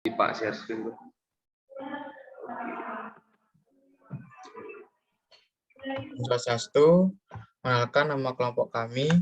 Pak share screen. Swastiastu, mengenalkan nama kelompok kami.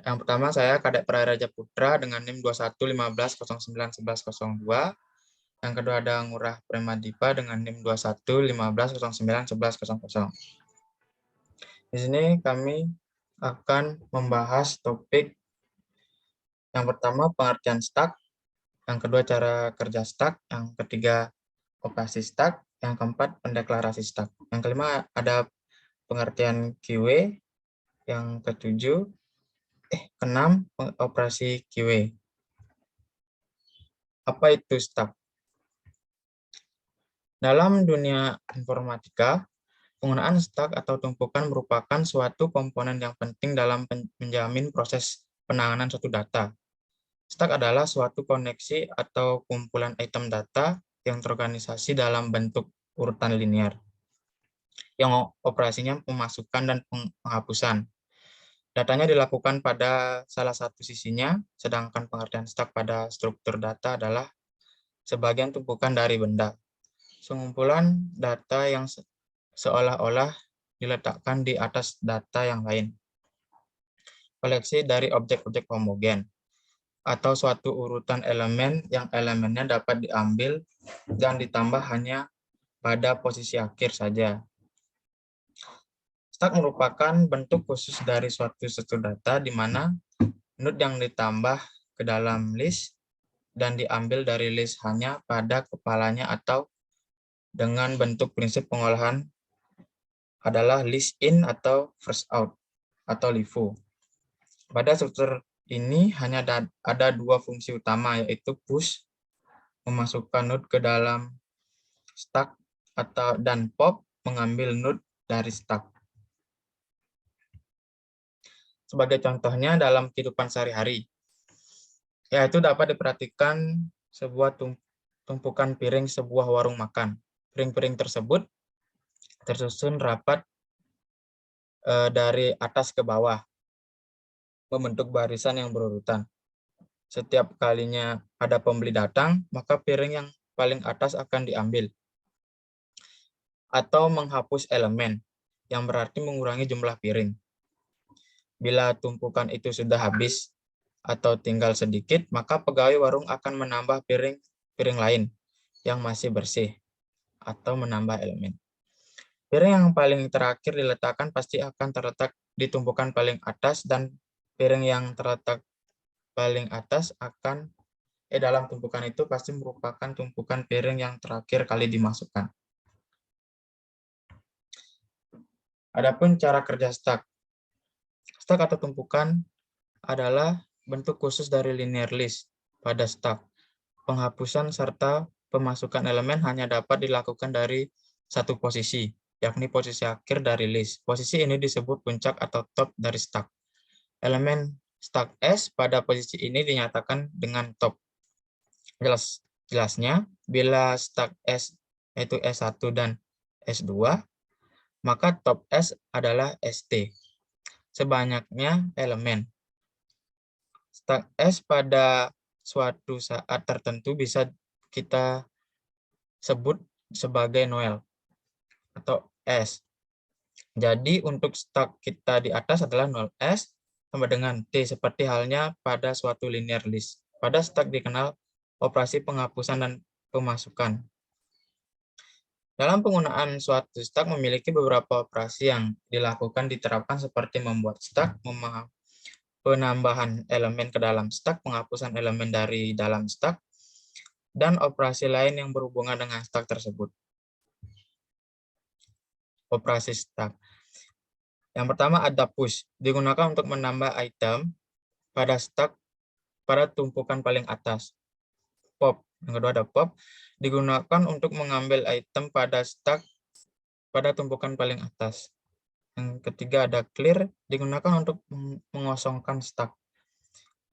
Yang pertama saya Kadek Praraja Putra dengan NIM 2115091102. Yang kedua ada Ngurah Premadipa dengan NIM 2115091100. Di sini kami akan membahas topik yang pertama pengertian stack, yang kedua cara kerja stack, yang ketiga operasi stack, yang keempat pendeklarasi stack. Yang kelima ada pengertian QA, yang keenam operasi QA. Apa itu stack? Dalam dunia informatika, penggunaan stack atau tumpukan merupakan suatu komponen yang penting dalam menjamin proses penanganan suatu data. Stack adalah suatu koneksi atau kumpulan item data yang terorganisasi dalam bentuk urutan linear, yang operasinya pemasukan dan penghapusan. Datanya dilakukan pada salah satu sisinya, sedangkan pengertian stack pada struktur data adalah sebagian tumpukan dari benda. Sengumpulan data yang seolah-olah diletakkan di atas data yang lain. Koleksi dari objek-objek homogen, atau suatu urutan elemen yang elemennya dapat diambil dan ditambah hanya pada posisi akhir saja. Stack merupakan bentuk khusus dari suatu struktur data di mana node yang ditambah ke dalam list dan diambil dari list hanya pada kepalanya atau dengan bentuk prinsip pengolahan adalah list in atau first out atau LIFO. Pada struktur ini hanya ada dua fungsi utama, yaitu push, memasukkan node ke dalam stack, dan pop, mengambil node dari stack. Sebagai contohnya dalam kehidupan sehari-hari, yaitu dapat diperhatikan sebuah tumpukan piring sebuah warung makan. Piring-piring tersebut tersusun rapat dari atas ke bawah, membentuk barisan yang berurutan. Setiap kalinya ada pembeli datang, maka piring yang paling atas akan diambil. Atau menghapus elemen, yang berarti mengurangi jumlah piring. Bila tumpukan itu sudah habis atau tinggal sedikit, maka pegawai warung akan menambah piring lain yang masih bersih atau menambah elemen. Piring yang paling terakhir diletakkan pasti akan terletak di tumpukan paling atas, dan piring yang terletak paling atas akan dalam tumpukan itu pasti merupakan tumpukan piring yang terakhir kali dimasukkan. Adapun cara kerja stack. Stack atau tumpukan adalah bentuk khusus dari linear list pada stack. Penghapusan serta pemasukan elemen hanya dapat dilakukan dari satu posisi, yakni posisi akhir dari list. Posisi ini disebut puncak atau top dari stack. Elemen stack S pada posisi ini dinyatakan dengan top. Jelasnya, bila stack S yaitu S1 dan S2, maka top S adalah ST. Sebanyaknya elemen. Stack S pada suatu saat tertentu bisa kita sebut sebagai Noel atau S. Jadi untuk stack kita di atas adalah 0S sama dengan T, seperti halnya pada suatu linear list. Pada stack dikenal operasi penghapusan dan pemasukan. Dalam penggunaan suatu stack memiliki beberapa operasi yang dilakukan diterapkan seperti membuat stack, penambahan elemen ke dalam stack, penghapusan elemen dari dalam stack, dan operasi lain yang berhubungan dengan stack tersebut. Operasi stack. Yang pertama ada push, digunakan untuk menambah item pada stack pada tumpukan paling atas. Pop, yang kedua ada pop, digunakan untuk mengambil item pada stack pada tumpukan paling atas. Yang ketiga ada clear, digunakan untuk mengosongkan stack.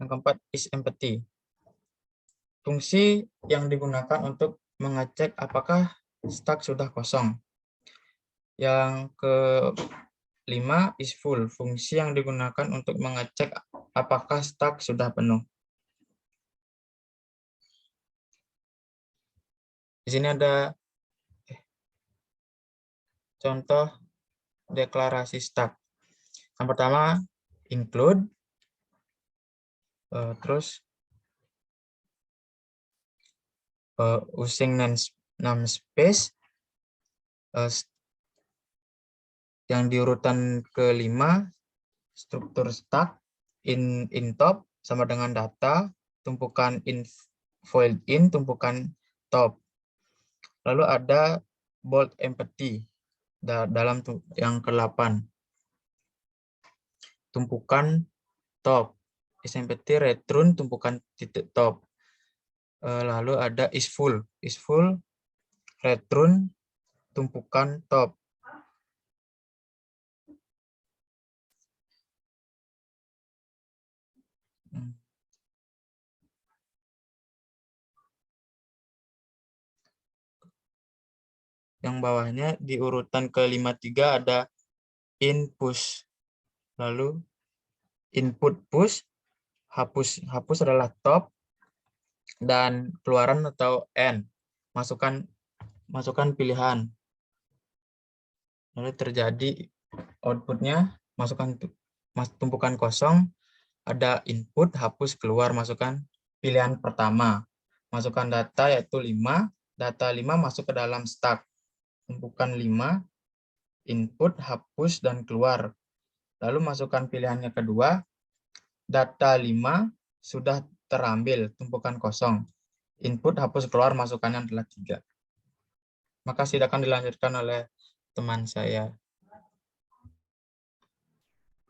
Yang keempat is empty, fungsi yang digunakan untuk mengecek apakah stack sudah kosong. Yang kelima is full, fungsi yang digunakan untuk mengecek apakah stack sudah penuh. Di sini ada contoh deklarasi stack. Yang pertama include, terus using namespace, yang di urutan kelima struktur stack in top sama dengan data, tumpukan in void in, tumpukan top. Lalu ada bold empty dalam yang ke-8. Tumpukan top. Is empty return tumpukan titik top. Lalu ada is full return tumpukan top. Yang bawahnya di urutan ke-53 ada in push. Lalu input push, hapus adalah top, dan keluaran atau end, masukkan pilihan. Lalu terjadi outputnya, masukkan tumpukan kosong, ada input, hapus, keluar, masukkan pilihan pertama. Masukkan data yaitu 5, data 5 masuk ke dalam stack. Tumpukan 5, input, hapus, dan keluar. Lalu masukkan pilihannya kedua, data 5 sudah terambil, tumpukan kosong. Input, hapus, keluar, masukannya adalah 3. Maka silakan dilanjutkan oleh teman saya.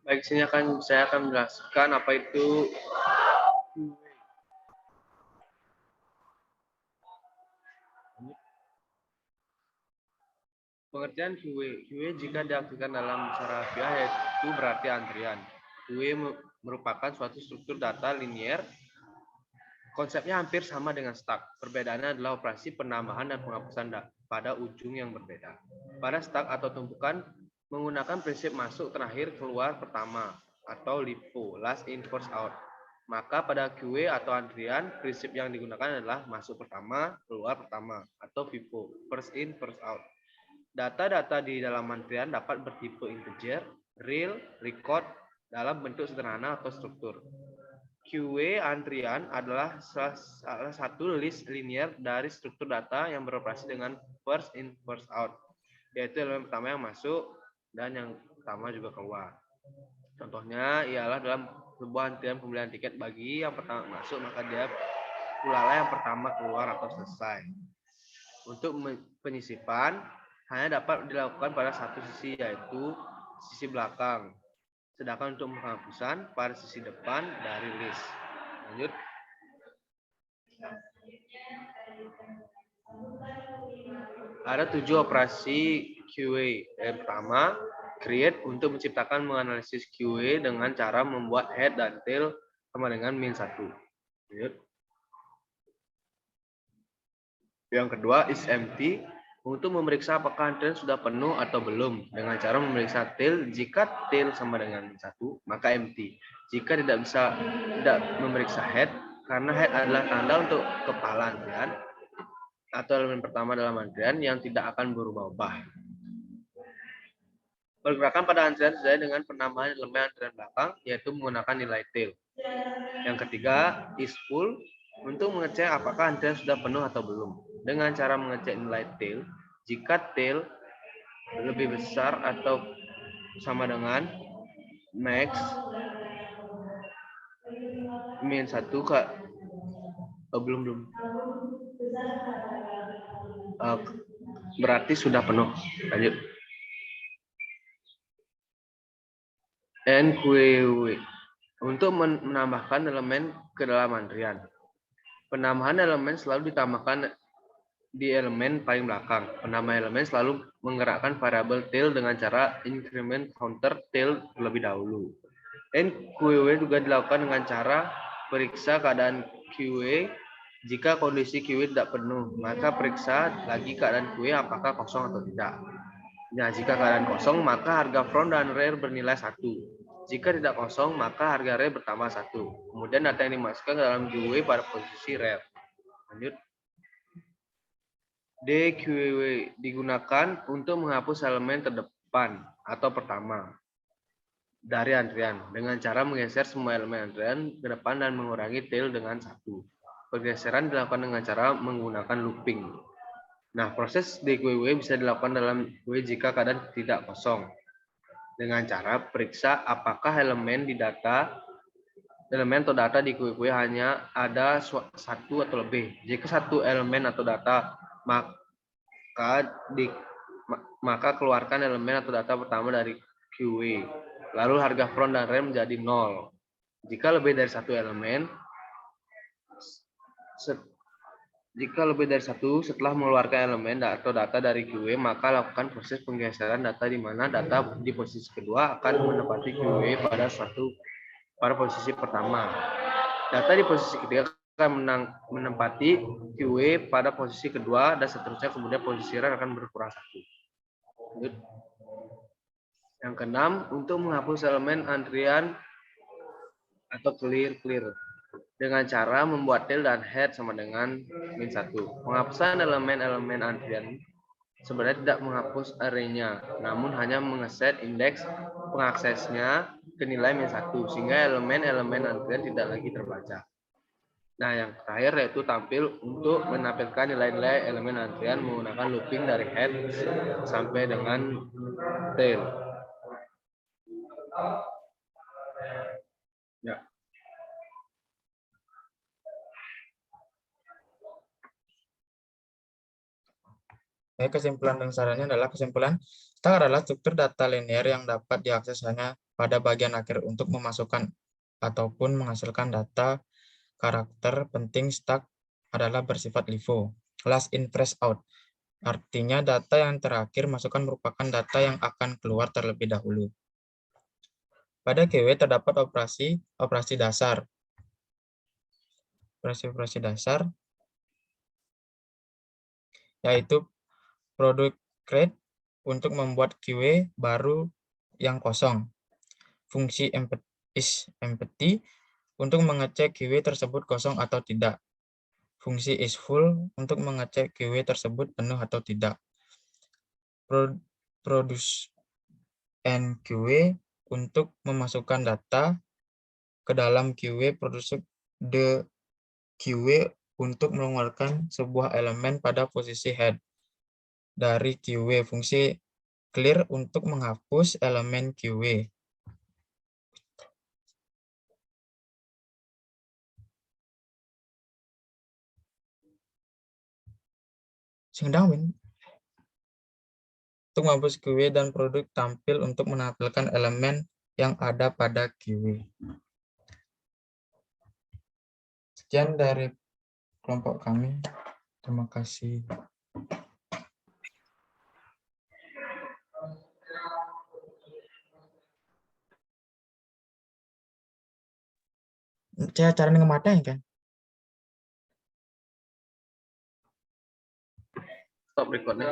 Baik, sini saya akan menjelaskan apa itu pengertian QA. QA jika diaktifkan dalam cara VBA yaitu berarti antrian. QA merupakan suatu struktur data linear. Konsepnya hampir sama dengan stack. Perbedaannya adalah operasi penambahan dan penghapusan pada ujung yang berbeda. Pada stack atau tumpukan menggunakan prinsip masuk terakhir keluar pertama atau LIFO, last in first out. Maka pada QA atau antrian, prinsip yang digunakan adalah masuk pertama, keluar pertama, atau FIFO, first in first out. Data-data di dalam antrian dapat bertipe integer, real, record dalam bentuk sederhana atau struktur. QA antrian adalah salah satu list linear dari struktur data yang beroperasi dengan first in, first out, yaitu elemen pertama yang masuk dan yang pertama juga keluar. Contohnya ialah dalam sebuah antrian pembelian tiket, bagi yang pertama masuk maka dia pulalah yang pertama keluar atau selesai. Untuk penyisipan hanya dapat dilakukan pada satu sisi, yaitu sisi belakang. Sedangkan untuk penghapusan pada sisi depan dari list. Lanjut. Ada 7 operasi QA. Yang pertama, create untuk menciptakan menganalisis QA dengan cara membuat head dan tail sama dengan min 1. Lanjut. Yang kedua, is empty untuk memeriksa apakah antrian sudah penuh atau belum dengan cara memeriksa tail. Jika tail sama dengan min 1, maka empty. Jika tidak memeriksa head, karena head adalah tanda untuk kepala antrian atau elemen pertama dalam antrian yang tidak akan berubah-ubah. Pergerakan pada antrian sesuai dengan penambahan elemen antrian belakang, yaitu menggunakan nilai tail. Yang ketiga, is full untuk mengecek apakah antrian sudah penuh atau belum dengan cara mengecek nilai tail. Jika tail lebih besar atau sama dengan max min 1 belum berarti sudah penuh. Lanjut. NQW untuk menambahkan elemen ke dalam antrian. Penambahan elemen selalu ditambahkan di elemen paling belakang. Penambahan elemen selalu menggerakkan variabel tail dengan cara increment counter tail terlebih dahulu. NQW juga dilakukan dengan cara periksa keadaan QA. Jika kondisi QA tidak penuh, maka periksa lagi keadaan QA apakah kosong atau tidak. Nah, jika keadaan kosong, maka harga front dan rear bernilai 1. Jika tidak kosong, maka harga rear bertambah 1. Kemudian data yang dimasukkan ke dalam QA pada posisi rear. Lanjut. DQW digunakan untuk menghapus elemen terdepan atau pertama dari antrian dengan cara menggeser semua elemen antrian ke depan dan mengurangi tail dengan satu. Pergeseran dilakukan dengan cara menggunakan looping. Nah, proses DQW bisa dilakukan dalam QW jika keadaan tidak kosong dengan cara periksa apakah elemen atau data di QW hanya ada satu atau lebih. Jika satu elemen atau data, maka keluarkan elemen atau data pertama dari QW. Lalu harga front dan rear menjadi 0. Jika lebih dari satu elemen, setelah mengeluarkan elemen atau data dari QW, maka lakukan proses penggeseran data di mana data di posisi kedua akan menempati QW pada posisi pertama. Data di posisi ketiga akan menempati QW pada posisi kedua dan seterusnya, kemudian posisi rear akan berkurang satu. Yang keenam, untuk menghapus elemen antrian atau clear dengan cara membuat tail dan head sama dengan -1. Penghapusan elemen-elemen antrian sebenarnya tidak menghapus arraynya, namun hanya mengeset indeks pengaksesnya ke nilai -1 sehingga elemen-elemen antrian tidak lagi terbaca. Nah, yang terakhir yaitu tampil untuk menampilkan nilai-nilai elemen antrian menggunakan looping dari head sampai dengan tail. Ya. Kesimpulan dan sarannya adalah kesimpulan stack adalah struktur data linear yang dapat diakses hanya pada bagian akhir untuk memasukkan ataupun menghasilkan data. Karakter penting stack adalah bersifat LIFO, last in first out. Artinya data yang terakhir masukkan merupakan data yang akan keluar terlebih dahulu. Pada QW terdapat operasi dasar. Operasi dasar yaitu product create untuk membuat QW baru yang kosong. Fungsi empty untuk mengecek QW tersebut kosong atau tidak. Fungsi isFull untuk mengecek QW tersebut penuh atau tidak. Produce and QW untuk memasukkan data ke dalam QW. Produce the QW untuk mengeluarkan sebuah elemen pada posisi head dari QW. Fungsi clear untuk menghapus elemen QW. Untuk menghapus QW dan produk tampil untuk menampilkan elemen yang ada pada QW. Sekian dari kelompok kami. Terima kasih. Cara ngematanya kan? Stop recordnya.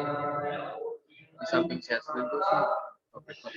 Di samping share screen itu stop record.